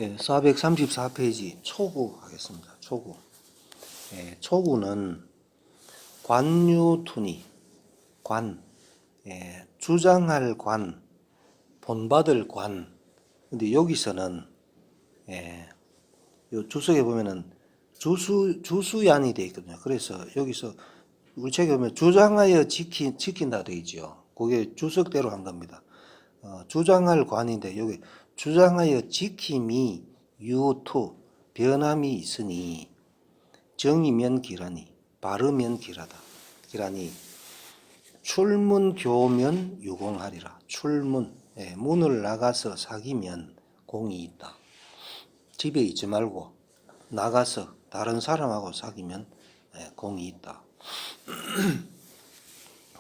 예, 434페이지 초구 하겠습니다. 초구. 예, 초구는 관유투니, 관, 예, 주장할 관, 본받을 관. 근데 여기서는 예, 요 주석에 보면은 주수얀이 되어 있거든요. 그래서 여기서 우리 책에 보면 주장하여 지킨다 되어 있죠. 그게 주석대로 한 겁니다. 주장할 관인데 여기 주장하여 지킴이 유투 변함이 있으니 정이면 기라니 바르면 기라니 출문교면 유공하리라. 출문, 문을 나가서 사귀면 공이 있다. 집에 있지 말고 나가서 다른 사람하고 사귀면 공이 있다.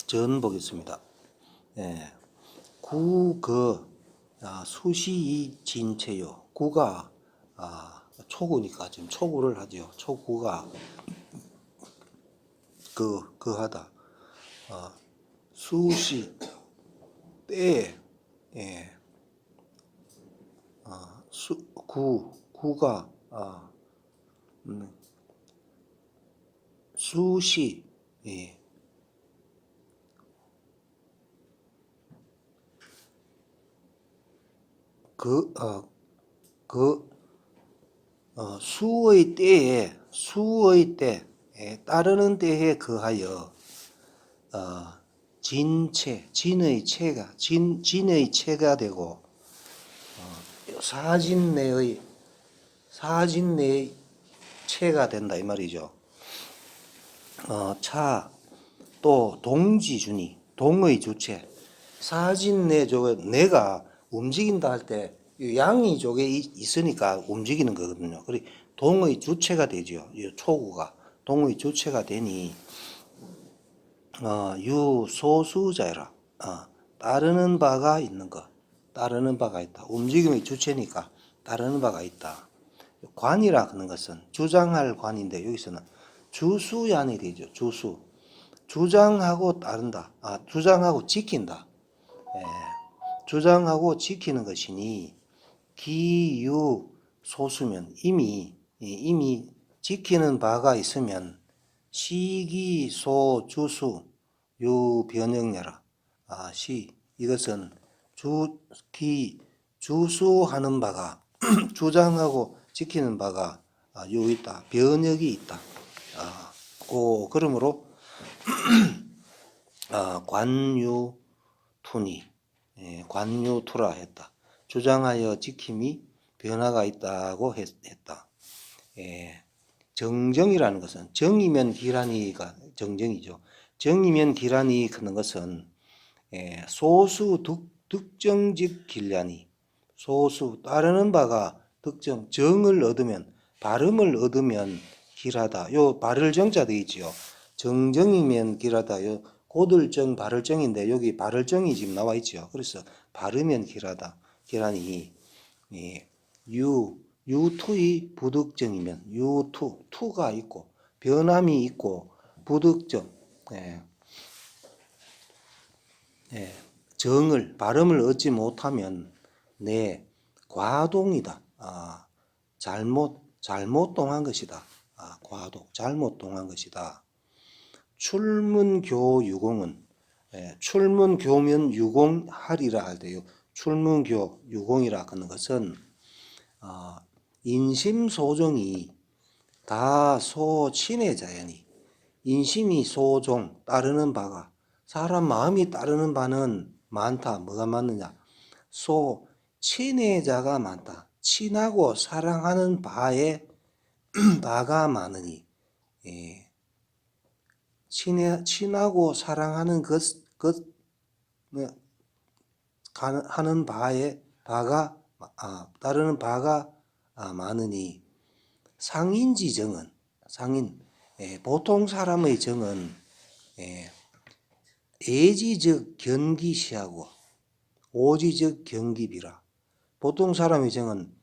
전 보겠습니다. 구거 수시이 진체요. 구가 초구니까 지금 초구를 하죠. 초구가 하다. 수시 때 구가 수시 수의 때에 따르는 때에 거하여 진의 체가 되고 사진 내의 체가 된다 이 말이죠. 또 동지주니 동의 주체 사진 내 저거 내가 움직인다 할 때 양이 저게 있으니까 움직이는 거거든요. 그래 동의 주체가 되죠. 이 초구가 동의 주체가 되니 유소수자라. 따르는 바가 있는 것. 따르는 바가 있다. 움직임의 주체니까 따르는 바가 있다. 관이라 하는 것은 주장할 관인데 여기서는 주수얀이 되죠. 주수. 주장하고 따른다. 주장하고 지킨다. 주장하고 지키는 것이니 기유 소수면 이미 지키는 바가 있으면 시기소주수 유변형내라. 이것은 주수하는 바가 주장하고 지키는 바가 있다. 변역이 있다. 그러므로 관유투니 관유투라 했다. 주장하여 지킴이 변화가 있다고 했다. 정정이라는 것은 정이면 기라니가 정정이죠. 정이면 기라니 그런 것은 소수 득정직 길라니 소수 따르는 바가 득정 정을 얻으면 발음을 얻으면 길하다. 요 발을 정자 되어 있지요. 정정이면 길하다. 요 고들정 발을정인데 여기 발을정이 지금 나와 있죠. 그래서 바르면 길하다. 기라니 유투의 부득정이면 투가 있고 변함이 있고 부득정 정을 발음을 얻지 못하면 내 과동이다. 잘못 동한 것이다. 과동 잘못 동한 것이다. 출문교 유공은 출문교면 유공하리라 할 때요. 출문교 유공이라 하는 것은 인심소종이 다 소친의 자연이 인심이 소종 따르는 바가 사람 마음이 따르는 바는 많다. 뭐가 많느냐? 친애자가 많다. 친하고 사랑하는 바에 바가 많으니 친하고 사랑하는 하는 바에 바가 따르는 바가 많으니 상인지정은 보통 사람의 정은 애지적 견기시하고 오지적 경기비라. 보통 사람의 정은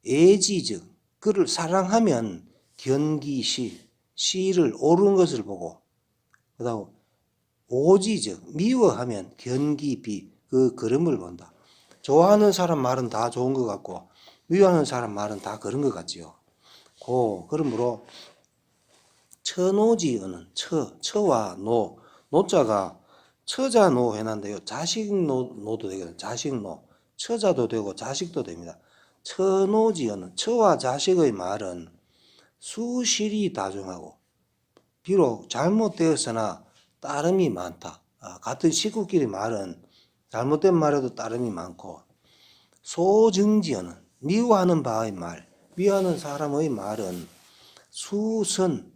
애지적 그를 사랑하면 시를 옳은 것을 보고 그다음 오지적 미워하면 견기비 그 그름을 본다. 좋아하는 사람 말은 다 좋은 것 같고 미워하는 사람 말은 다 그런 것 같지요. 그러므로 처노지어는 처와 노자가 처자노 해놨는데요. 자식노도 되거든요. 자식노. 처자도 되고 자식도 됩니다. 처노지어는 처와 자식의 말은 수실이 다중하고 비록 잘못되었으나 따름이 많다. 같은 식구끼리 말은 잘못된 말에도 따름이 많고 소증지어는 미워하는 바의 말, 미워하는 사람의 말은 수선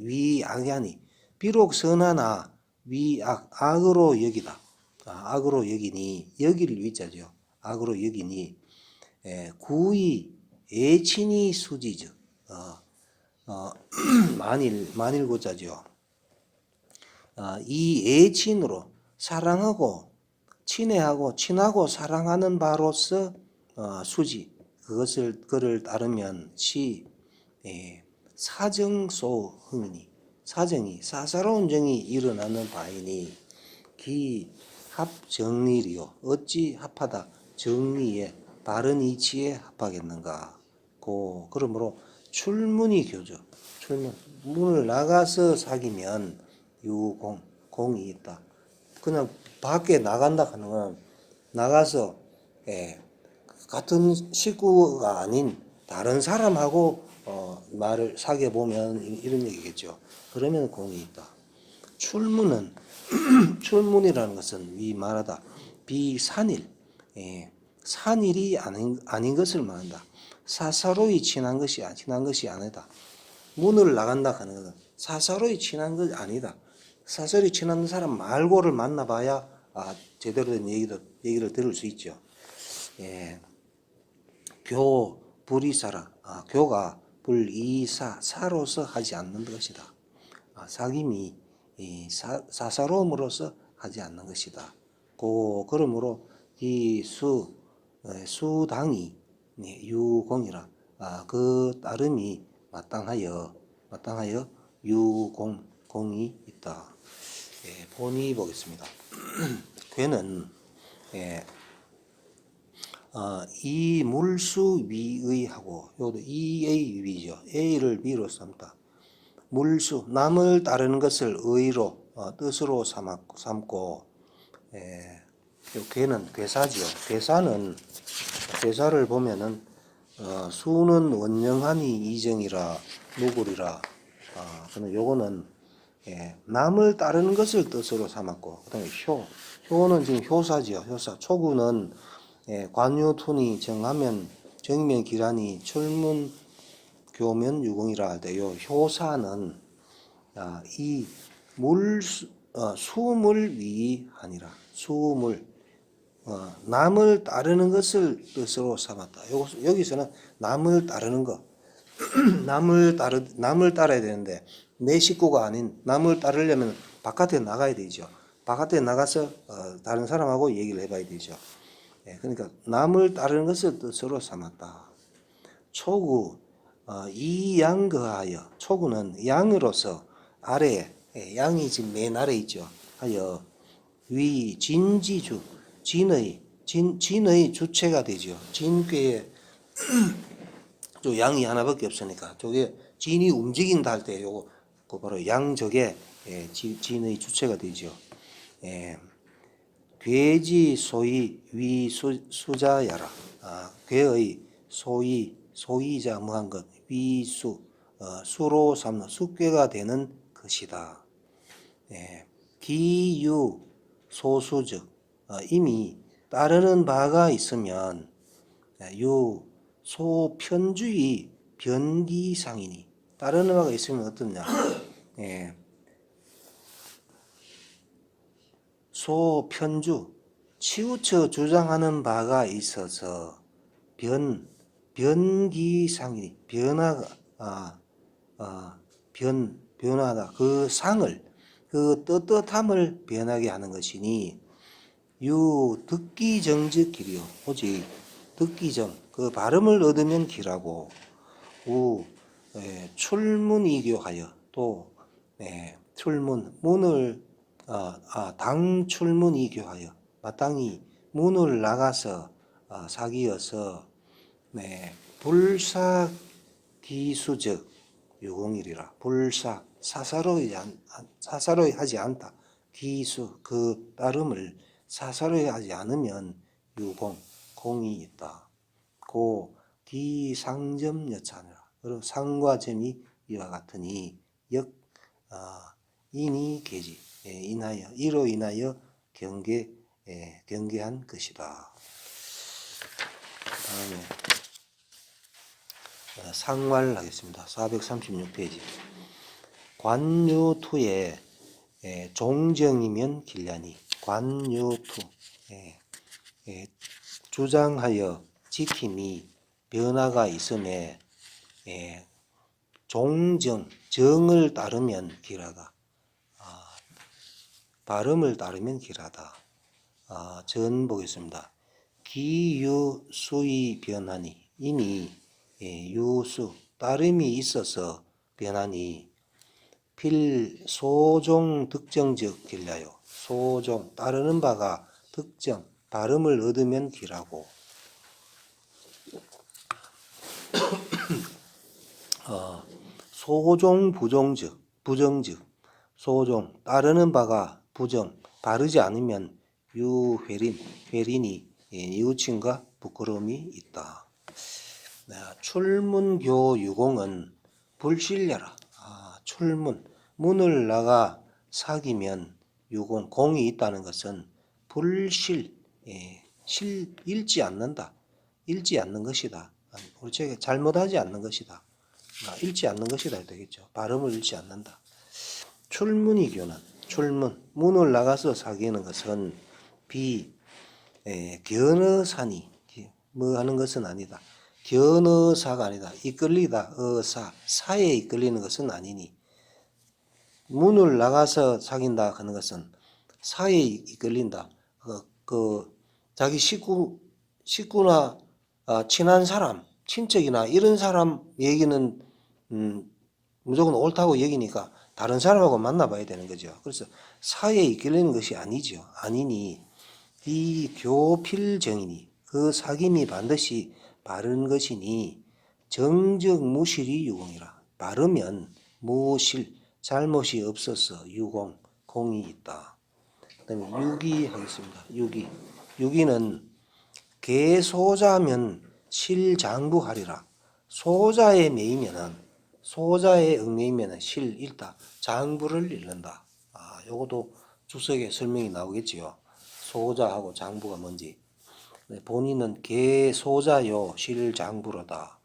위악하니 비록 선하나 악으로 여기다. 악으로 여기니 여기를 위자죠. 악으로 여기니 구의 애친이 수지즉 만일 고자죠. 이 애친으로 사랑하고 친하고 사랑하는 바로서 수지 그를 따르면 사정소흥이니 사사로운 정이 일어나는 바이니 기합정리리요 어찌 합하다 정리에 바른 이치에 합하겠는가. 그러므로 출문이 교죠. 문을 나가서 사귀면 공이 있다. 그냥 밖에 나간다 하는 건 나가서 같은 식구가 아닌 다른 사람하고 말을 사귀어 보면 이런 얘기겠죠. 그러면 공이 있다. 출문이라는 것은 위 말하다 비산일 산일이 아닌 것을 말한다. 사사로이 친한 것이 아니다. 문을 나간다 하는 것은 사사로이 친한 것이 아니다. 사사로이 친한 사람 말고를 만나봐야 제대로 된 얘기를 들을 수 있죠. 불이사라. 교가 불이사로서 하지 않는 것이다. 사귐이 사사로움으로서 하지 않는 것이다. 그러므로 이 수당이 유공이라 그 따름이 마땅하여 유공이 있다. 본의 보겠습니다. 괴는 이 물수 위의하고 요도 이의 위죠. A를 B로 삼다. 물수 남을 따르는 것을 의로 뜻으로 삼고 괴는 괴사지요. 괴사를 보면은 수는 원령하니 이정이라 누구리라. 그는 요거는 남을 따르는 것을 뜻으로 삼았고 그다음에 효는 지금 효사지요. 효사. 초구는 관유투니 정하면 정면 기란이 출문 교면 유공이라 할 때 요 효사는 이 수물 위하니라. 수물 남을 따르는 것을 뜻으로 삼았다. 여기서는 남을 따르는 거 남을 따라야 되는데 내 식구가 아닌 남을 따르려면 바깥에 나가야 되죠. 바깥에 나가서 다른 사람하고 얘기를 해봐야 되죠. 그러니까 남을 따르는 것을 뜻으로 삼았다. 초구 이양거하여 초구는 양으로서 아래 양이 지금 맨 아래 있죠. 하여 위 진지주 진의 주체가 되죠. 진괴에 저 양이 하나밖에 없으니까 저게 진이 움직인다 할 때 요거 바로 양적에 진의 주체가 되죠. 괴지 소위 위수자야라. 괴의 소위자 무한 것 위수 수로 삼는 숙괴가 되는 것이다. 기유 소수적 이미 따르는 바가 있으면 소편주의 변기상이니 따르는 바가 있으면 어떠냐. 소편주 치우쳐 주장하는 바가 있어서 변기상이니 변하다 그 상을 그 떳떳함을 변하게 하는 것이니 듣기정즉 길이요 오직 듣기정 그 발음을 얻으면 길하고 출문이교하여 또 문을 당 출문이교하여 마땅히 문을 나가서 사기여서 불사기수적 유공일이라. 사사로이 하지 않다. 기수 그 따름을 사사로이 하지 않으면 유공 공이 있다. 고 기상점 여차니라. 그리고 상과 점이 이와 같으니 인이 계지 이로 인하여 경계한 것이다. 다음에 상활 하겠습니다. 436페이지. 관유투에 종정이면 길냐니. 관유투 주장하여 지킴이 변화가 있음에 정을 따르면 길하다. 발음을 따르면 길하다. 전 보겠습니다. 기유수의 변하니. 이니 유수 따름이 있어서 변하니 필소종 득정적 길라요. 소종 따르는 바가 득정 발음을 얻으면 길하고 소종 부정즉 소종 따르는 바가 부정 바르지 않으면 회린이 뉘우침과 부끄러움이 있다. 출문교 유공은 불실려라. 문을 나가 사귀면 유공 공이 있다는 것은 읽지 않는 것이다. 우리 제가 잘못하지 않는 것이다. 읽지 않는 것이다 되겠죠. 발음을 읽지 않는다. 출문이교는 문을 나가서 사귀는 것은 견어사니 뭐 하는 것은 아니다. 견어사가 아니다. 이끌리다. 사에 이끌리는 것은 아니니 문을 나가서 사귄다 하는 것은 사에 이끌린다. 자기 식구나 친한 사람, 친척이나 이런 사람 얘기는 무조건 옳다고 여기니까 다른 사람하고 만나봐야 되는 거죠. 그래서 사에 이끌리는 것이 아니죠. 아니니 이 교필정이니 그 사귐이 반드시 바른 것이니 정적 무실이 유공이라. 바르면 무실 잘못이 없어서 유공 공이 있다. 그다음에 유기 하겠습니다. 유기는 개소자면 실장부하리라. 소자에 얽매이면은 실 읽다 장부를 읽는다. 요것도 주석에 설명이 나오겠지요. 소자하고 장부가 뭔지. 본인은 개소자요 실장부로다.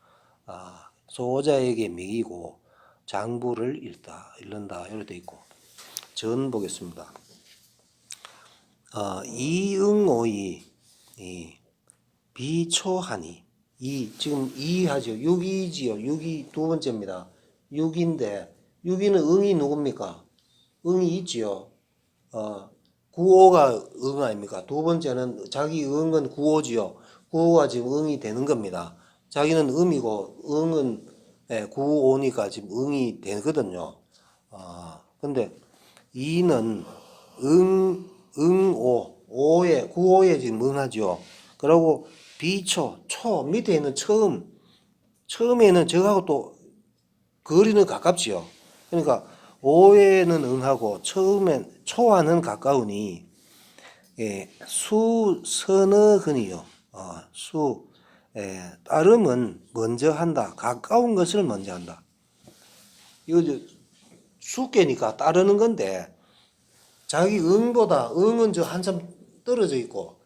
소자에게 매이고 장부를 읽는다. 이렇게 돼 있고. 전 보겠습니다. 이응오이 비초하니 지금 하죠. 6이지요. 6이 두 번째입니다. 6인데 6이는 응이 누굽니까? 응이 있지요. 구호가 응 아닙니까? 두 번째는 자기 응은 구호지요. 구호가 지금 응이 되는 겁니다. 자기는 음이고 응은 구호니까 지금 응이 되거든요. 근데 이는 구호에 지금 응하죠. 그리고 초 밑에 있는 처음에는 저하고 또 거리는 가깝지요. 그러니까 오에는 응하고 초와는 가까우니 서너근이요. 따름은 먼저 한다. 가까운 것을 먼저 한다. 이거 수께니까 따르는 건데 자기 응은 저 한참 떨어져 있고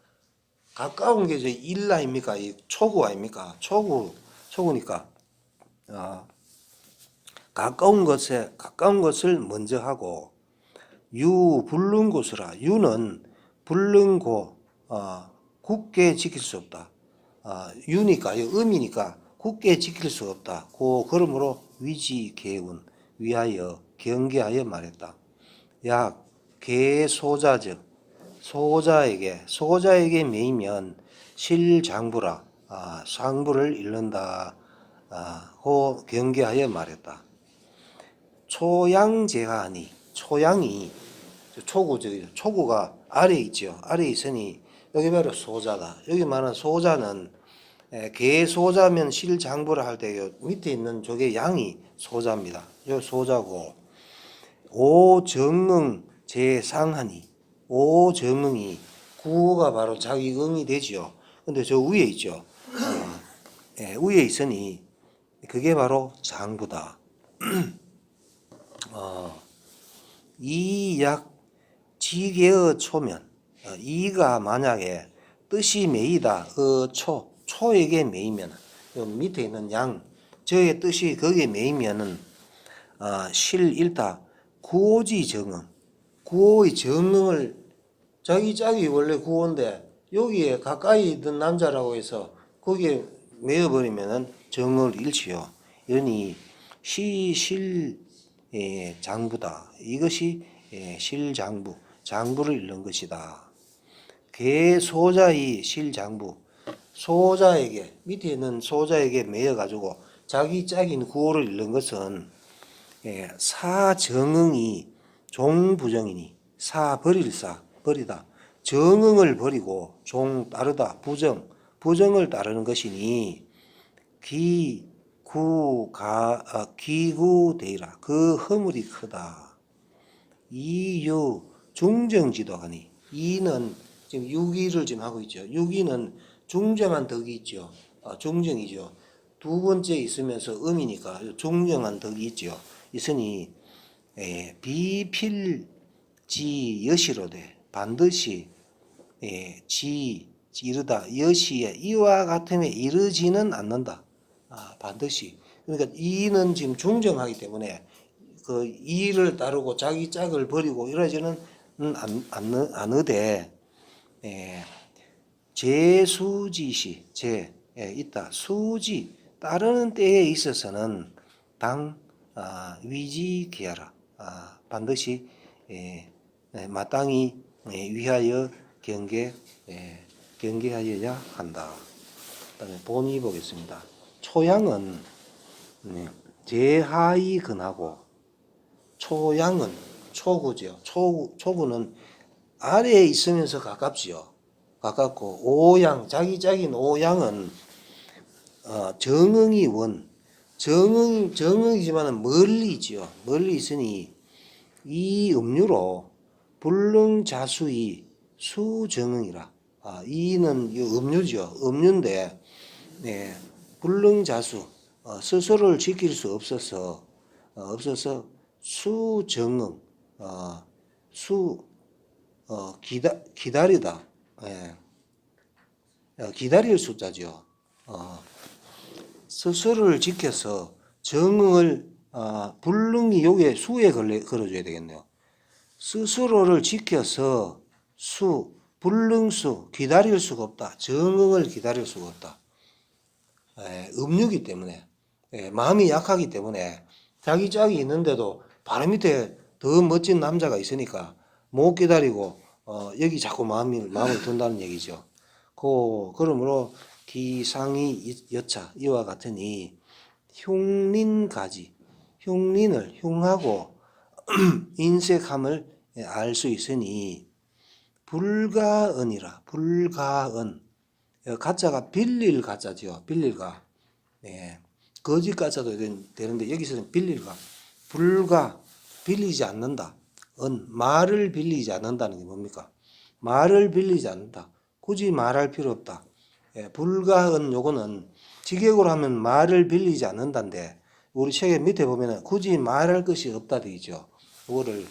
가까운 게 저 일 아닙니까? 이 초구 아닙니까? 초구니까 가까운 것을 먼저 하고 불른 곳이라. 유는 불른 곳 굳게 지킬 수 없다. 유니까 음이니까 굳게 지킬 수 없다. 그러므로 위지개운 위하여 경계하여 말했다. 약 개소자적 소자에게 매이면 실장부라. 상부를 잃는다. 고 경계하여 말했다. 초양제하니 초양이 초구가 아래에 있죠. 아래에 있으니 여기 바로 소자다. 여기 말하는 소자는 개 소자면 실장부를 할 때 밑에 있는 저게 양이 소자입니다. 요 소자고 오정응 제상하니 오정응이 구어가 바로 자기 응이 되지요. 근데 저 위에 있죠. 위에 있으니 그게 바로 장부다. 이약 지계의 초면 이가 만약에 뜻이 매이다 초에게 매이면 밑에 있는 양 저의 뜻이 거기에 매이면은 실일다 구오지 정응 구오의 정응을 자기 짝이 원래 구호인데 여기에 가까이 있는 남자라고 해서 거기에 매어버리면은 정을 잃지요. 이러니 시실 장부다. 이것이 실장부 장부를 잃는 것이다. 개 소자의 실장부 소자에게 밑에 있는 소자에게 매여가지고 자기 짝인 구호를 잃는 것은 사정응이 종부정이니 사 버릴사 버리다 정응을 버리고 종 따르다 부정을 따르는 것이니 기구대이라 그 허물이 크다. 이유 중정지도하니 이는 지금 유기를 지금 하고 있죠. 유기는 중정한 덕이 있죠. 중정이죠. 두 번째 있으면서 음이니까 중정한 덕이 있죠. 있으니 비필지 여시로되 반드시 이르다 여시에 이와 같음에 이르지는 않는다. 반드시 그러니까 이는 지금 중정하기 때문에 그 이를 따르고 자기 짝을 버리고 이러지는 않으되 제수지시 있다 수지 따르는 때에 있어서는 당 위지기하라 반드시 마땅히 위하여 경계하여야 한다. 그다음에 본의 보겠습니다. 초양은 제하이 근하고 초양은 초구죠. 초구는 아래에 있으면서 가깝지요. 가깝고 오양 자기 짝인 오양은 정응이 정응이지만은 멀리 있지요. 멀리 있으니 이 음유로 불능자수의 수정응이라. 이는 음유죠. 음유인데 불능자수 스스로를 지킬 수 없어서 수정응 기다리다 기다릴 숫자죠. 스스로를 지켜서 정응을 불능이 요게 수에 걸어줘야 되겠네요. 스스로를 지켜서 불능수 기다릴 수가 없다. 정응을 기다릴 수가 없다. 음유기 때문에 마음이 약하기 때문에 자기 짝이 있는데도 바로 밑에 더 멋진 남자가 있으니까 못 기다리고 여기 자꾸 마음을 둔다는 얘기죠. 그러므로 기상이 여차 이와 같으니 흉린가지 흉린을 흉하고 인색함을 알 수 있으니 불가언이라. 불가언 가짜가 빌릴 가짜죠. 빌릴가 거짓 가짜도 되는데 여기서는 빌릴가 빌리지 않는다. 말을 빌리지 않는다는 게 뭡니까? 말을 빌리지 않는다. 굳이 말할 필요 없다. 불가은 요거는 직역으로 하면 말을 빌리지 않는다인데 우리 책의 밑에 보면은 굳이 말할 것이 없다 되죠. 요거를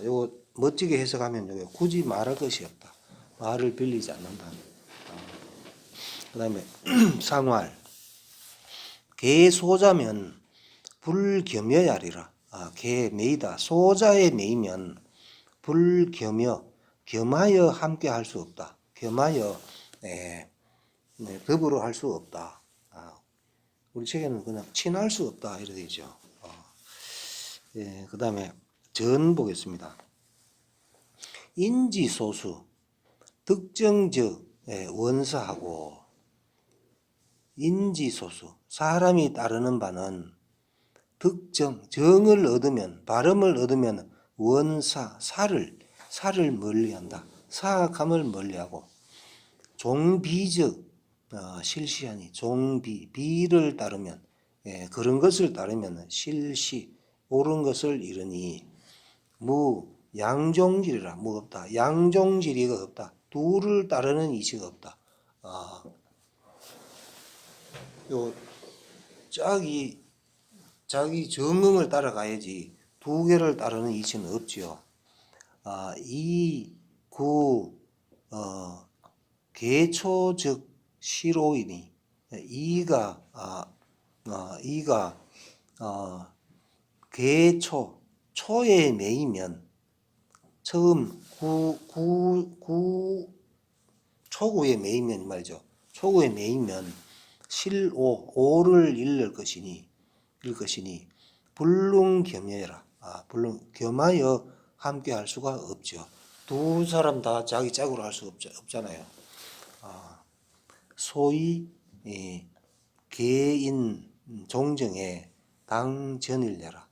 요거 멋지게 해석하면 요거 굳이 말할 것이 없다. 말을 빌리지 않는다. 그다음에 상활 개 소자면 불겸여야리라. 개 매이다. 소자에 매이면 겸하여 함께 할 수 없다. 겸하여 더불어 할 수 없다. 우리 책에는 그냥 친할 수 없다 이렇게 되죠. 그 다음에 전 보겠습니다. 인지소수 특정적 원사하고 인지소수 사람이 따르는 바는 정을 얻으면 발음을 얻으면 원사 사를 멀리한다. 사악함을 멀리하고 종비적 실시하니 비를 따르면 그런 것을 따르면 실시 옳은 것을 이르니 양종질이라 없다. 양종질이가 없다. 둘을 따르는 이치가 없다. 요 자기 정응을 따라가야지 두 개를 따르는 이치는 없지요. 계초적 시로이니 이가 초에 매이면 처음 초구에 매이면 말이죠. 초구에 매이면 오를 잃을 것이니 불능겸여라. 겸하여 함께 할 수가 없죠. 두 사람 다 자기 짝으로 할 수 없잖아요. 소위 개인 종정에 당전일래라.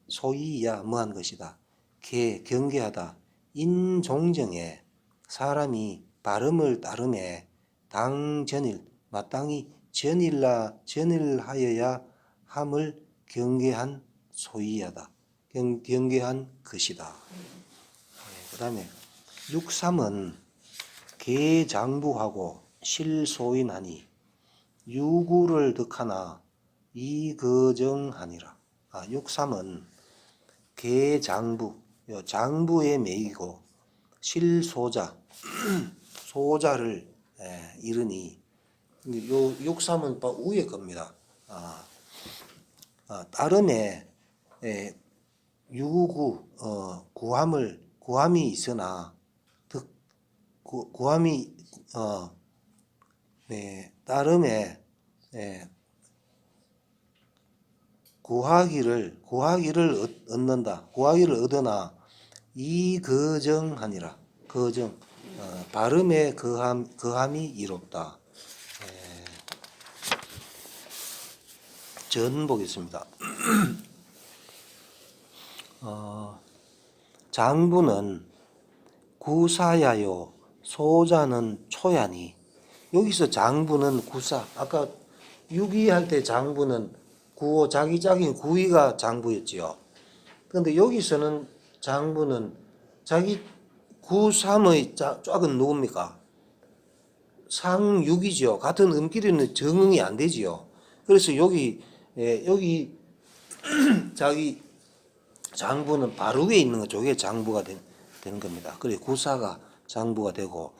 소위야 뭐한 것이다. 경계하다. 인종정에 사람이 발음을 따름에 당전일 마땅히 전일하여야 함을 경계한 소위하다. 경계한 것이다. 그 다음에 6.3은 개장부하고 실소인하니 유구를 득하나 이거정하니라. 6.3은 개장부, 장부에 매이고 소자를 이르니 요 6.3은 위에 겁니다. 따름에 유구 구함이 있으나 따름에 구하기를 얻는다. 구하기를 얻으나 이거정하니라. 거정 발음의 거함이 이롭다. 전 보겠습니다. 장부는 구사야요 소자는 초야니. 여기서 장부는 구사. 아까 유기할 때 장부는 자기 짝인 구이가 장부였지요. 그런데 여기서는 장부는 자기 구삼의 짝은 누굽니까? 상육이죠. 같은 음끼리는 정응이 안 되지요. 그래서 여기 자기 장부는 바로 위에 있는 거 저게 장부가 되는 겁니다. 그래 구사가 장부가 되고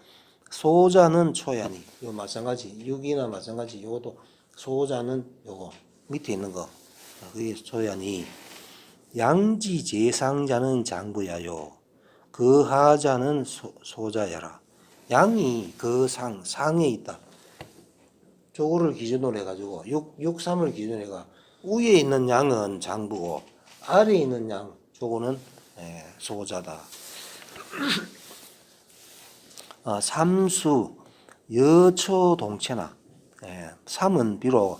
소자는 초야니. 요 마찬가지 육이나 마찬가지 요것도 소자는 요거 밑에 있는 거 그게 초야니. 양지재상자는 장부야요 그 하자는 소자야라. 양이 그 상에 있다. 저거를 기준으로 해가지고 6.3을 기준으로 해가 위에 있는 양은 장부고 아래에 있는 양 저거는 소자다. 삼수 여초 동체나 삼은 비록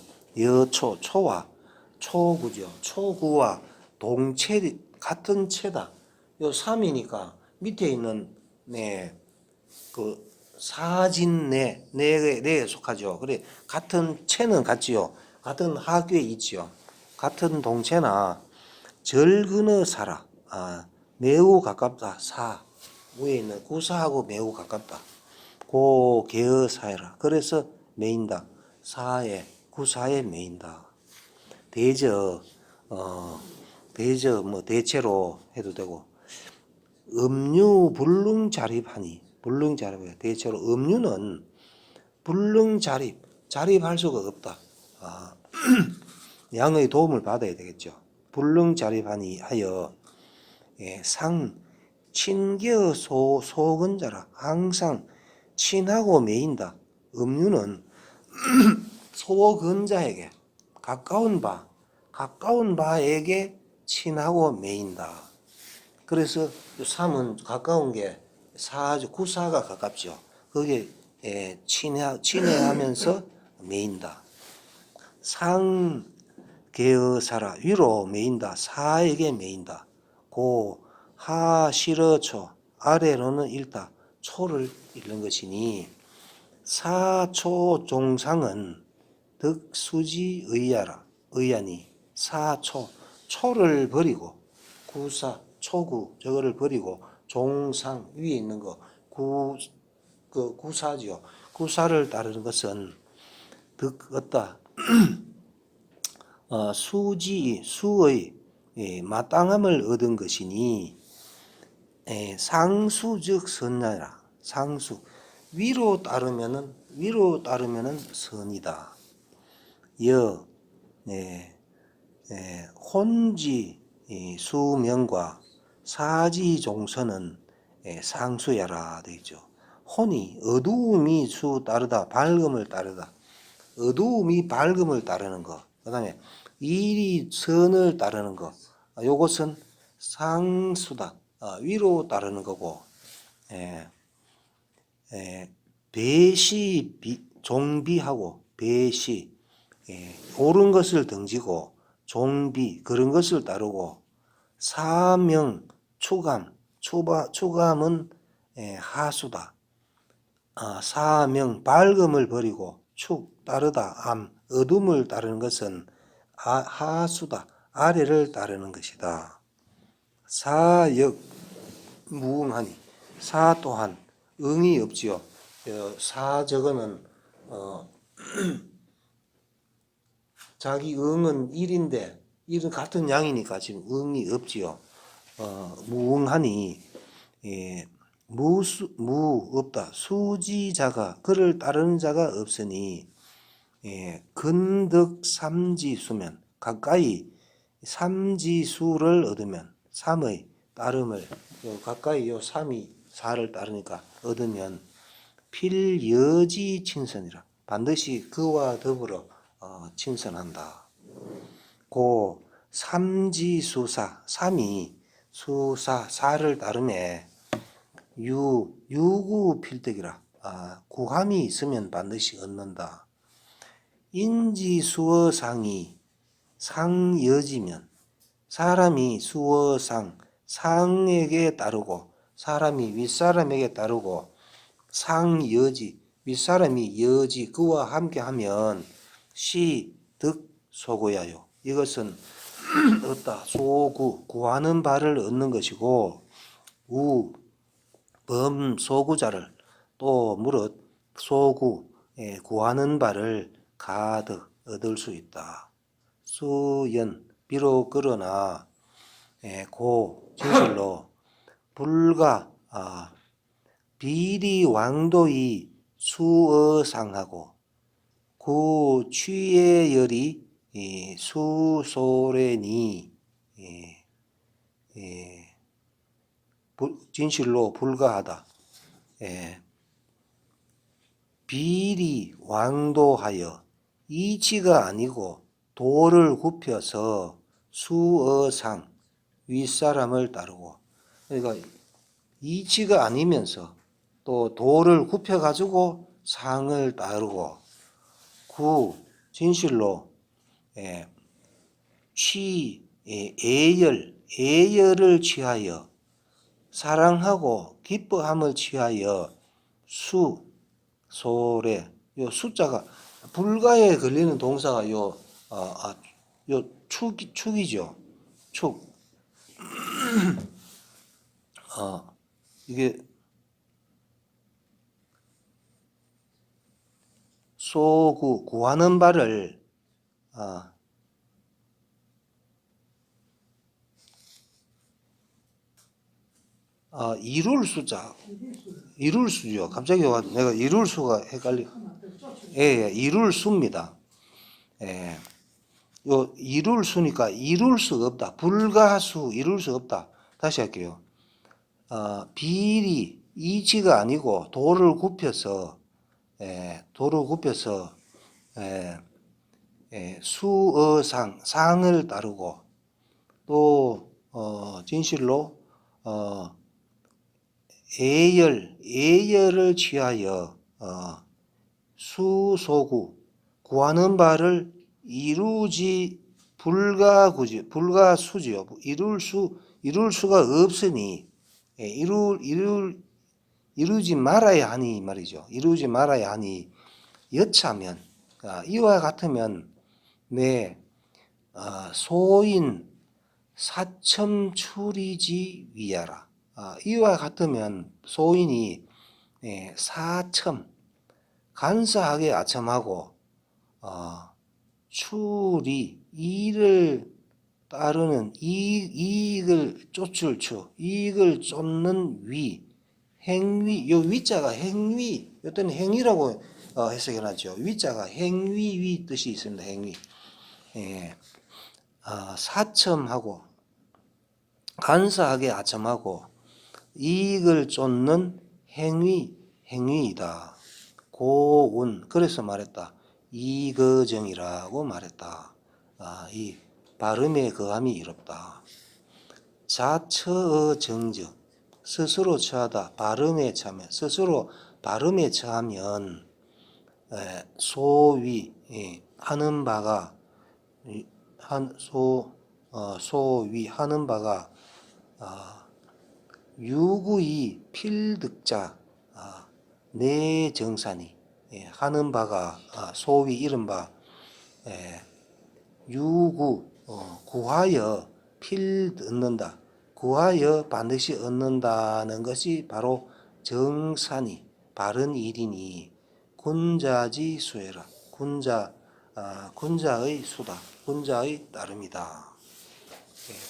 초와 초구죠. 초구와 동체 같은 체다. 요 3이니까 밑에 있는 그 사진 내에 속하죠. 그래 같은 체는 같지요. 같은 하교에 있지요. 같은 동체나 절근어 사라. 매우 가깝다. 위에 있는 구사하고 매우 가깝다. 고 개어 사해라. 그래서 매인다. 구사에 매인다. 대저 대체로 해도 되고 음유 불능자립하니 대체로 음유는 자립할 수가 없다. 양의 도움을 받아야 되겠죠. 불능자립하니 하여 친겨 소근자라. 항상 친하고 매인다. 음유는 소근자에게 가까운 바에게 친하고 매인다. 그래서 3은 가까운 게 구사가 가깝죠. 거기에 친해하면서 매인다. 상계어사라. 위로 매인다. 사에게 매인다. 고 하 실어초 아래로는 읽다. 초를 잃는 것이니 사초종상은 득수지의야라 의야니 사초 초를 버리고 구사 초구 저거를 버리고 종상 위에 있는 거 구사지요. 구사를 따르는 것은 어따 수의 마땅함을 얻은 것이니 상수즉 선야라. 상수 위로 따르면은 선이다. 혼지 수명과 사지 종선은 상수야라 되어 있죠. 혼이 어두움이 따르다 밝음을 따르다. 어두움이 밝음을 따르는 것. 그다음에 일이 선을 따르는 것. 요것은 상수다. 위로 따르는 거고. 배시 종비하고 배시 옳은 것을 등지고 종비 그런 것을 따르고 사명 추감은 하수다. 사명 밝음을 버리고 축 따르다 어둠을 따르는 것은 하수다. 아래를 따르는 것이다. 사역 무응하니 사 또한 응이 없지요. 사 저거는 자기 응은 1인데 1은 같은 양이니까 지금 응이 없지요. 무응하니 무 없다. 수지자가 그를 따르는 자가 없으니 근득 삼지수면 가까이 삼지수를 얻으면 삼의 따름을 가까이 요 삼이 사를 따르니까 얻으면 필여지 친선이라 반드시 그와 더불어 친선한다. 고 삼지수사 삼이 수사 사를 따르매 유구 필득이라 구함이 있으면 반드시 얻는다. 인지수어상이 상여지면 사람이 수어상 상에게 따르고 사람이 윗사람에게 따르고 상여지 윗사람이 여지 그와 함께하면 시득 소구야요. 이것은 얻다 소구 구하는 바를 얻는 것이고 범소구자를 또 무릇 소구 구하는 바를 가득 얻을 수 있다. 수연 비록 그러나 고 진실로 불가 비리 왕도의 수어상하고 구 취의 열이 수소래니 진실로 불가하다. 비리 왕도하여 이치가 아니고 도를 굽혀서 수어상 윗사람을 따르고 그러니까 이치가 아니면서 또 도를 굽혀가지고 상을 따르고 진실로 애열을 취하여 사랑하고 기뻐함을 취하여 소래 요 숫자가 불가에 걸리는 동사가 요 축이죠. 축. 이게 구하는 바를 이룰 수자 이룰 수죠. 갑자기 내가 이룰 수가 헷갈리. 이룰 수입니다. 요 이룰 수니까 이룰 수가 없다. 불가수 이룰 수 없다. 다시 할게요. 비리 이치가 아니고 도를 굽혀서 수어상 상을 따르고 또 진실로 애열을 취하여 수소구 구하는 바를 이루지 불가수지요. 이룰 수가 없으니 이루지 말아야 하니 말이죠. 이루지 말아야 하니 여차하면 이와 같으면 내 소인 사첨 추리지 위하라. 이와 같으면 소인이 사첨 간사하게 아첨하고 추리 이를 따르는 이익을 쫓을 추 이익을 쫓는 위 행위 요 위자가 행위 요때는 행위라고 해석해놨죠. 위자가 행위 위 뜻이 있습니다. 행위 사첨하고 간사하게 아첨하고 이익을 쫓는 행위이다. 고운 그래서 말했다. 이거정이라고 말했다. 이 발음의 거함이 이롭다. 자처의 정적 스스로 처하다. 발음에 처하면 스스로 발음에 처하면 소위 하는 바가 소위 하는 바가 유구이 필득자 내 정산이 하는 바가 소위 이른바 유구 구하여 필 얻는다. 구하여 반드시 얻는다는 것이 바로 정산이 바른 일이니 군자지 수해라. 군자의 수다. 군자의 따름이다.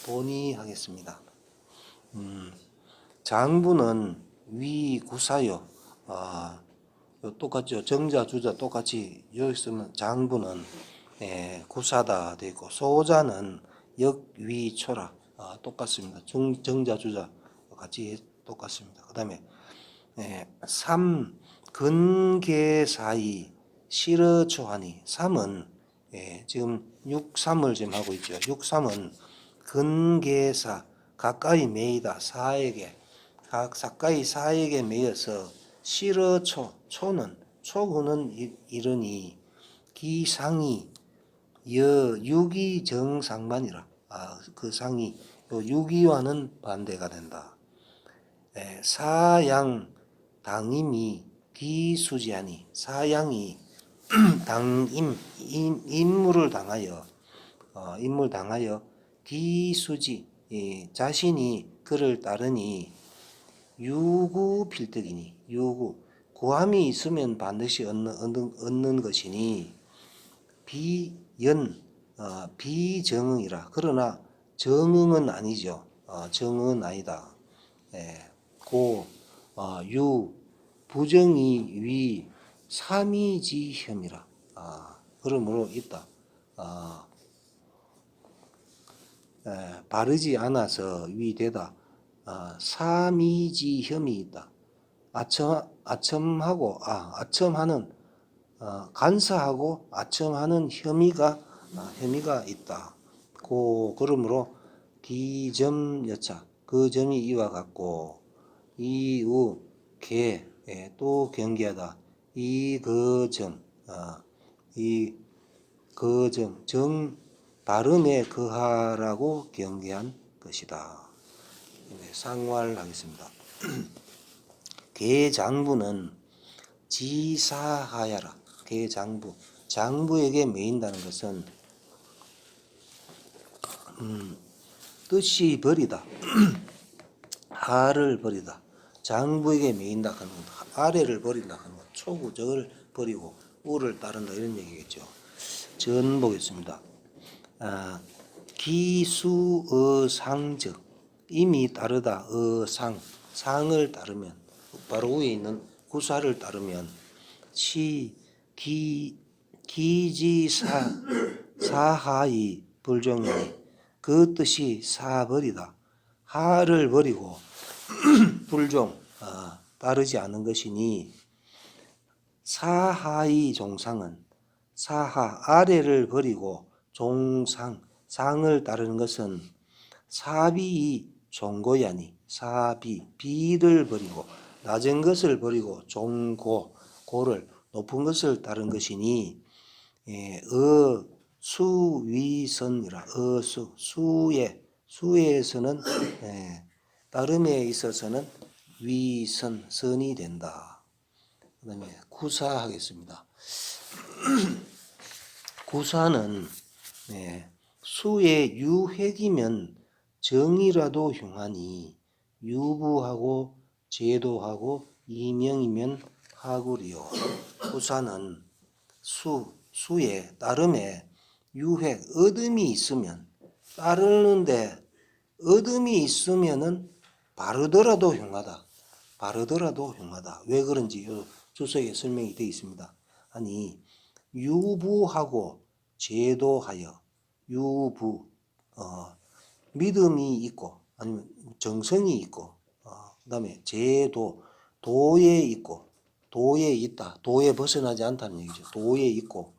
본의하겠습니다. 장부는 위구사요. 똑같죠. 정자 주자 똑같이 여기 쓰면 장부는 구사다 돼 있고 소자는 역위초라 똑같습니다. 정자 주자 같이 똑같습니다. 그다음에 삼 근계사이 실어초하니 삼은 지금 6삼을 지금 하고 있죠. 6삼은 근계사 가까이 매이다 사에게 가까이 사에게 매여서 실어초 초구는 이르니 기상이 유기정상반이라 그 상이 유기와는 반대가 된다. 사양 당임이 기수지하니 사양이 임무를 당하여 기수지 자신이 그를 따르니 유구필득이니 유구 구함이 있으면 반드시 얻는 것이니 비정응이라. 그러나 정응은 아니죠. 정응은 아니다. 부정이 위 삼이지혐이라. 그러므로 있다. 바르지 않아서 위되다. 삼이지혐이 있다. 아첨하는 간사하고 아첨하는 혐의가 있다. 그러므로 기점여차 그 점이 이와 같고 이우 또 경계하다. 이거점 정 발음에 거하라고 경계한 것이다. 상활하겠습니다. 계장부는 지사하야라. 장부에게 매인다는 것은 뜻이 버리다. 하를 버리다. 장부에게 매인다 하는 것, 아래를 버린다 하는 것, 초구적을 버리고 우를 따른다 이런 얘기겠죠. 전 보겠습니다. 기수어상적 이미 따르다. 상을 따르면 바로 위에 있는 구사를 따르면 기지사하이 불종이니 그 뜻이 사버리다. 하를 버리고 불종 따르지 않은 것이니 사하이 종상은 사하 아래를 버리고 종상 상을 따르는 것은 사비이 종고야니 비를 버리고 낮은 것을 버리고 고를 높은 것을 따른 것이니 수위선이라. 수에서는 따름에 있어서는 위선, 선이 된다. 그 다음에 구사하겠습니다. 구사는 수의 유획이면 정이라도 흉하니 유부하고 제도하고 이명이면 하구리요. 구사는 수의 따름에 유획, 어둠이 있으면 따르는데 어둠이 있으면은 바르더라도 흉하다. 바르더라도 흉하다. 왜 그런지 주석에 설명이 되어 있습니다. 아니 유부하고 제도하여 유부 믿음이 있고 아니면 정성이 있고 그다음에 제도 도에 있고 도에 있다. 도에 벗어나지 않다는 얘기죠. 도에 있고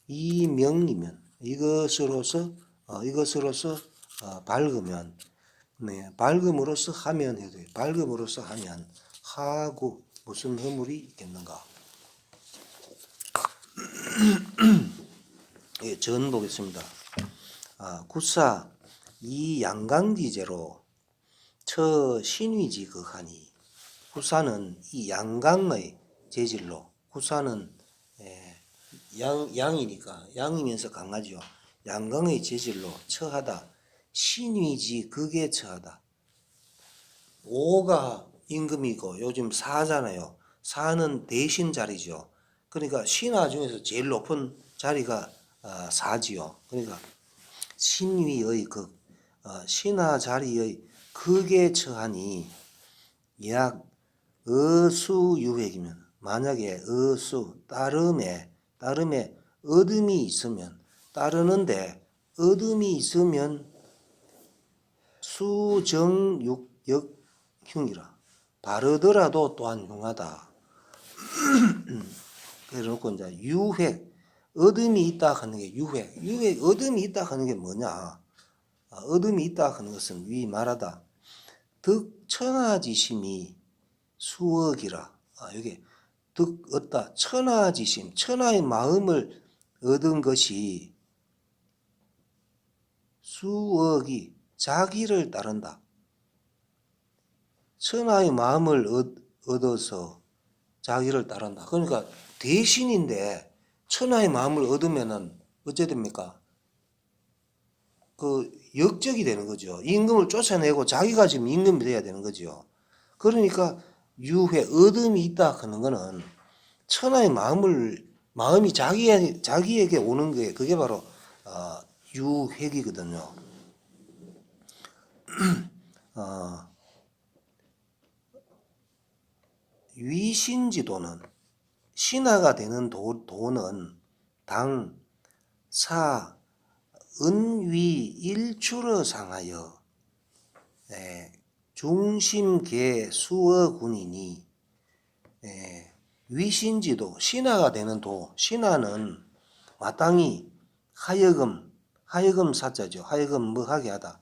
이명이면 이것으로서 밝으면 밝음으로써 하면 해도 돼요. 밝음으로써 하면 하고 무슨 허물이 있겠는가? 예, 전 보겠습니다. 구사 이 양강지제로 처 신위지 극하니 구사는 이 양강의 재질로 구사는 양이니까 양이면서 강하죠. 양강의 재질로 처하다. 신위지 극에 처하다. 오가 임금이고 요즘 사잖아요. 사는 대신 자리죠. 그러니까 신하 중에서 제일 높은 자리가 사지요. 그러니까 신위의 극, 신하 자리의 극에 처하니 약 어수유획이면 만약에 어수 따름에 어둠이 있으면 따르는데 어둠이 있으면 수정육역흉이라 바르더라도 또한 흉하다. 그래놓고 이제 유획 어둠이 있다 하는 게 유획 어둠이 있다 하는 게 뭐냐? 어둠이 있다 하는 것은 위 말하다 득천하지심이 수억이라. 여기 득 얻다 천하지심 천하의 마음을 얻은 것이 수억이 자기를 따른다. 천하의 마음을 얻어서 자기를 따른다. 그러니까 대신인데 천하의 마음을 얻으면은 어째 됩니까? 그 역적이 되는 거죠. 임금을 쫓아내고 자기가 지금 임금이 돼야 되는 거죠. 그러니까 유회 어둠이 있다 하는 거는 천하의 마음이 자기에게 오는 게 그게 바로 유획이거든요. 위신지도는 신하가 되는 도는 당, 사, 은위 일출을 상하여 중심계 수어군이니 위신지도 신하가 되는 도 신하는 마땅히 하여금 사자죠. 하여금 뭐하게 하다.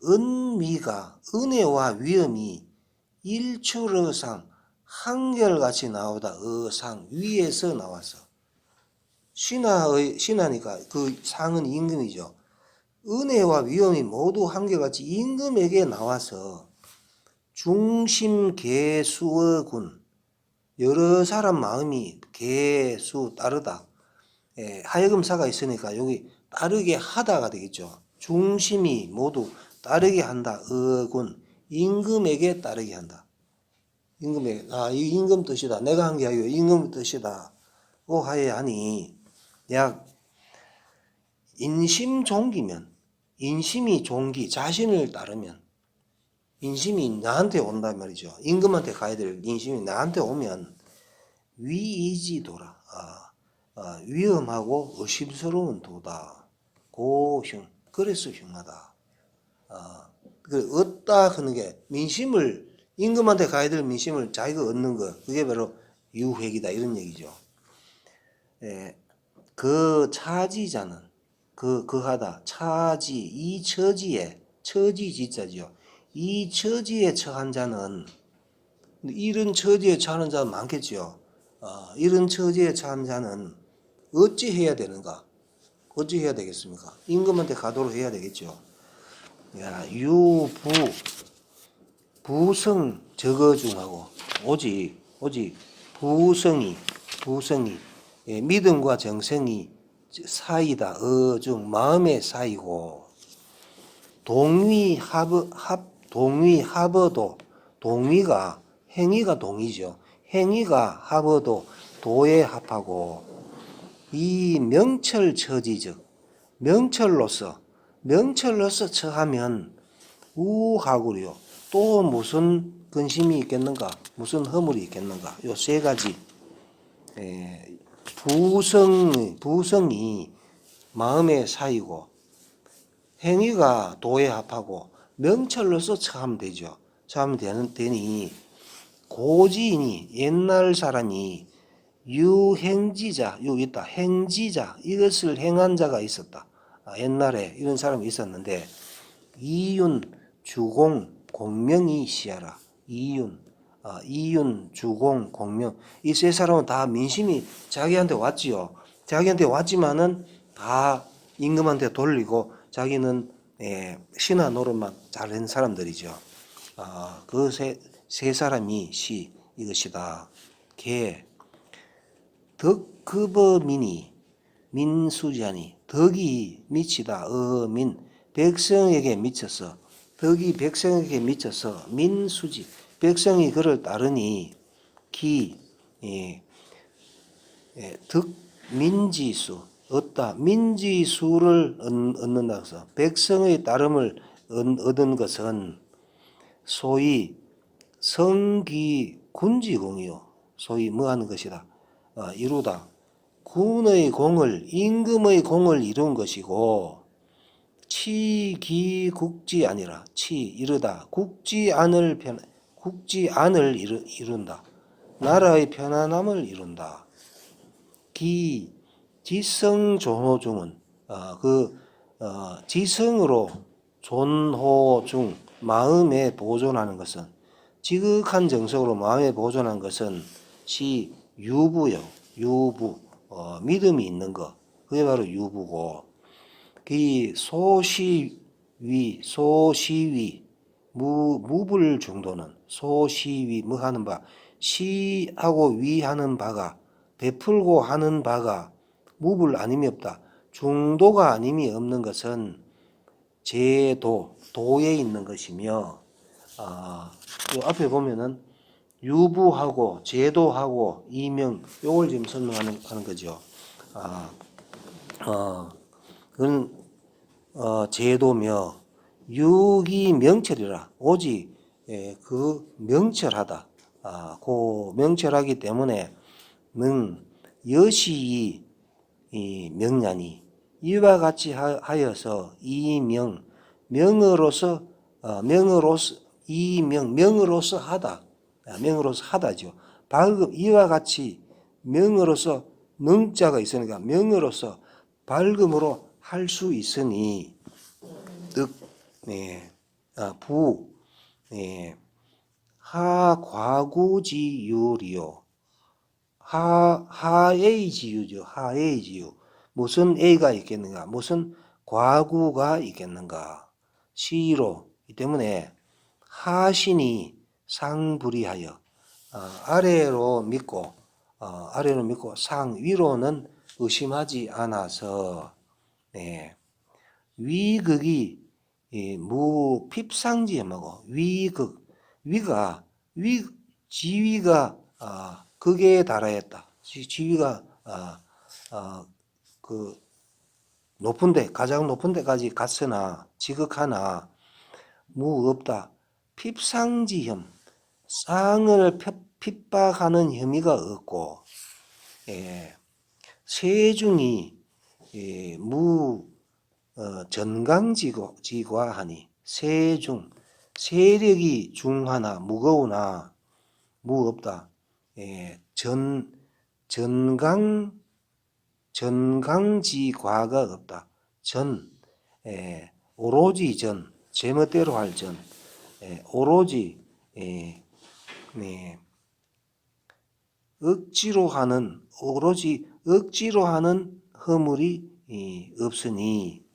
은위가 은혜와 위엄이 일출어상 한결같이 나오다. 어상 위에서 나와서 신하니까 그 상은 임금이죠. 은혜와 위엄이 모두 한결같이 임금에게 나와서 중심 계수어군 여러 사람 마음이 계수 따르다. 하여금사가 있으니까 여기 따르게 하다가 되겠죠. 중심이 모두 따르게 한다. 어군 임금에게 따르게 한다. 임금에게 이 임금 뜻이다. 내가 한 게 아니고 임금 뜻이다. 고 하여 하니 약 인심종기면 인심이 종기 자신을 따르면 인심이 나한테 온단 말이죠. 임금한테 가야 될 인심이 나한테 오면 위이지도라. 위험하고 의심스러운 도다. 고흉 그래서 흉하다. 그 얻다 하는 게 민심을 임금한테 가야 될 민심을 자기가 얻는 거 그게 바로 유획이다 이런 얘기죠. 그 차지자는 그하다 차지 이 처지에 처지 지자죠. 이 처지에 처한 자는 이런 처지에 처한 자는 많겠죠. 이런 처지에 처한 자는 어찌 해야 되는가? 어찌 해야 되겠습니까? 임금한테 가도록 해야 되겠죠. 유부 부성 적어중하고 오직 부성이 예, 믿음과 정성이 사이다. 어중 마음의 사이고 동위합어도 동위가 행위가 동이죠. 행위가 합어도 도에 합하고 이 명철처지즉 명철로서 처하면 우하구려. 또 무슨 근심이 있겠는가? 무슨 허물이 있겠는가? 요 세 가지. 부성이 마음에 사이고 행위가 도에 합하고 명철로서 처하면 되죠. 처하면 되니 고지인이 옛날 사람이 유행지자 있다. 행지자 이것을 행한 자가 있었다. 옛날에 이런 사람이 있었는데 이윤 주공 공명이 시하라. 이윤 주공 공명 이 세 사람은 다 민심이 자기한테 왔지요. 자기한테 왔지만은 다 임금한테 돌리고 자기는 신하 노릇만 잘한 사람들이죠. 그 세 사람이 시 이것이다. 개 덕급어민이 민수자니 덕이 미치다. 어민 백성에게 미쳐서 덕이 백성에게 미쳐서 민수지 백성이 그를 따르니 기 덕민지수 얻다 민지수를 얻는다 해서 백성의 따름을 얻은 것은 소위 성기군지공이요. 소위 뭐 하는 것이다. 이루다. 군의 공을 임금의 공을 이룬 것이고 치기국지 아니라 이르다 국지안을 이룬다. 나라의 편안함을 이룬다. 지성존호중은 지성으로 존호중 마음에 보존하는 것은 지극한 정석으로 마음에 보존한 것은 유부요. 유부 믿음이 있는 것 그게 바로 유부고 소시위 무불 중도는 소시위 뭐 하는 바 시하고 위하는 바가 베풀고 하는 바가 무불 아님이 없다. 중도가 아님이 없는 것은 도에 있는 것이며 요 앞에 보면은 유부하고 제도하고 이명 요걸 지금 설명하는 거죠. 그건 제도며 유기 명철이라 오직 그 명철하다. 그 명철하기 때문에 여시이 명냐니 이와 같이 하여서 명으로서 하다. 명으로서 하다죠. 밝음 이와 같이 명으로서 능자가 있으니까 명으로서 밝음으로 할 수 있으니 하과구지율이요. 하의 지유죠. 하의 지유. 무슨 A가 있겠는가? 무슨 과구가 있겠는가? 시로 이 때문에 하신이 상불이하여 아래로 믿고 상 위로는 의심하지 않아서 위극이 무핍상지엄하고 지위가 극에 달하였다. 지위가 그 가장 높은 데까지 갔으나 지극하나 없다. 핍상지혐 쌍을 핍박하는 혐의가 없고 세중이 전강지과하니 세력이 중하나 무거우나 없다. 전강지과가 없다. 오로지 제멋대로 할 오로지 억지로 하는 허물이 없으니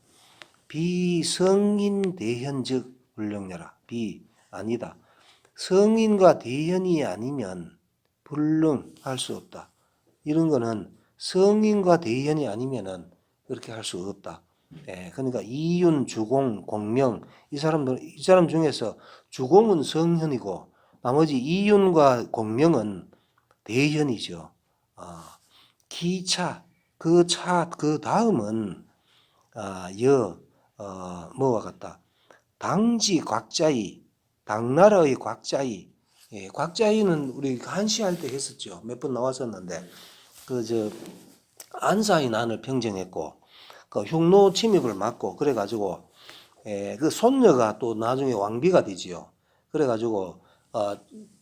비성인 대현적 불령녀라. 아니다. 성인과 대현이 아니면 불능할 수 없다. 이런 거는 성인과 대현이 아니면은 그렇게 할 수 없다. 예, 그러니까 이윤, 주공, 공명 이 사람 중에서 주공은 성현이고 나머지 이윤과 공명은 대현이죠. 기차 그 다음은 뭐와 같다. 당지 곽자이 당나라의 곽자이 곽자이는 우리 한시할 때 했었죠. 몇 번 나왔었는데 안사의 난을 평정했고 그 흉노 침입을 막고 그래가지고 그 손녀가 또 나중에 왕비가 되지요. 그래가지고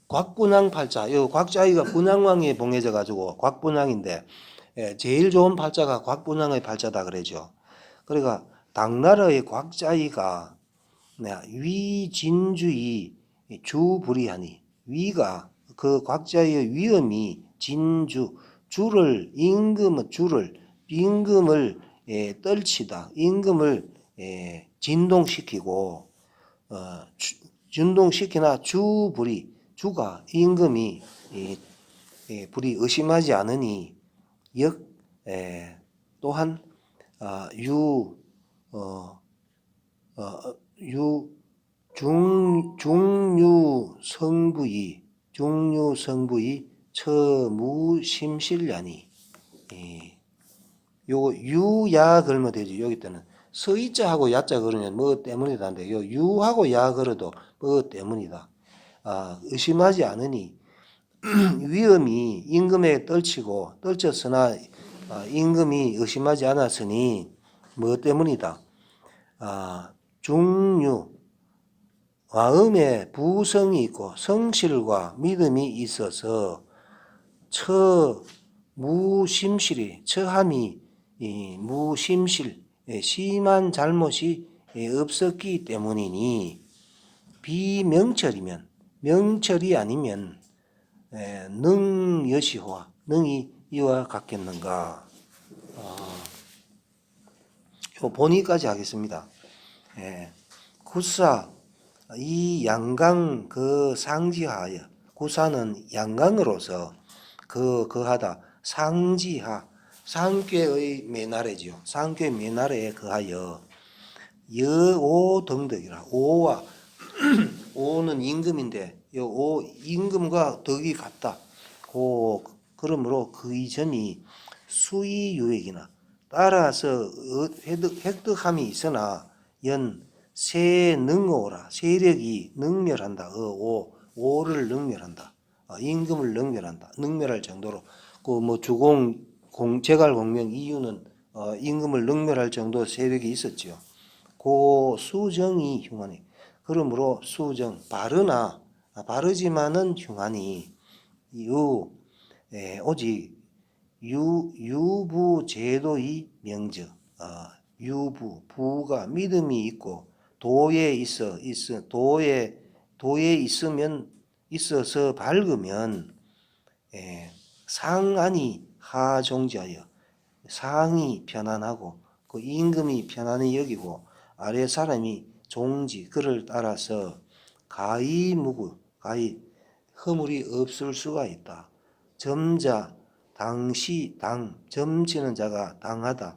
곽분양 팔자, 요 곽자이가 분양왕에 봉해져 가지고 곽분양인데 제일 좋은 팔자가 곽분양의 팔자다 그러죠. 그러니까 당나라의 곽자이가 위진주의 주불이하니 위가 그 곽자의 위엄이 주를 임금을 떨치다 임금을 진동시키고 진동시키나 주가 임금이 불이 의심하지 않으니 또한 중유성부의 처무심실ля니 요거 유야 걸면 되지. 여기 때는 서이자하고 야자 걸으면 뭐 때문이다인데 요 유하고 야 걸어도 뭐 때문이다. 의심하지 않으니 위험이 임금에 떨쳤으나 임금이 의심하지 않았으니 뭐 때문이다. 중유 마음에 부성이 있고 성실과 믿음이 있어서 무심실이 처함이 무심실 심한 잘못이 없었기 때문이니 비명철이면 명철이 아니면 능여시호와 능이 이와 같겠는가. 요 본의까지 하겠습니다. 구사 이 양강 그 상지하여 구사는 양강으로서 그하다 상지하 상괴의 메나레지요. 상괴 메나레에 그하여 여오 등덕이라 오와 오는 임금인데 요 임금과 덕이 같다. 그러므로 그 이점이 수의유액이나 따라서 획득함이 있으나 세능오라 세력이 능멸한다. 오를 능멸한다. 임금을 능멸할 정도로 뭐 주공 제갈 공명 이유는 임금을 능멸할 정도 세력이 있었지요. 수정이 흉하니 그러므로 수정 바르지만은 흉하니 오직 유부 제도의 명저 부가 믿음이 있고 도에 있어서 밝으면 상안이 하종지하여 상이 편안하고 그 임금이 편안히 여기고 아래 사람이 종지 그를 따라서 가히 허물이 없을 수가 있다. 점자 점치는 자가 당하다.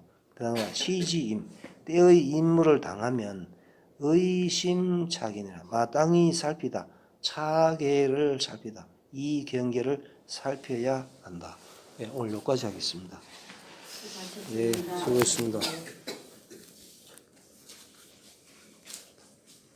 시지임 때의 임무를 당하면 의심차기니라 마땅히 살피다. 차계를 살피다. 이 경계를 살펴야 한다. 오늘 여기까지 하겠습니다. 네, 수고했습니다.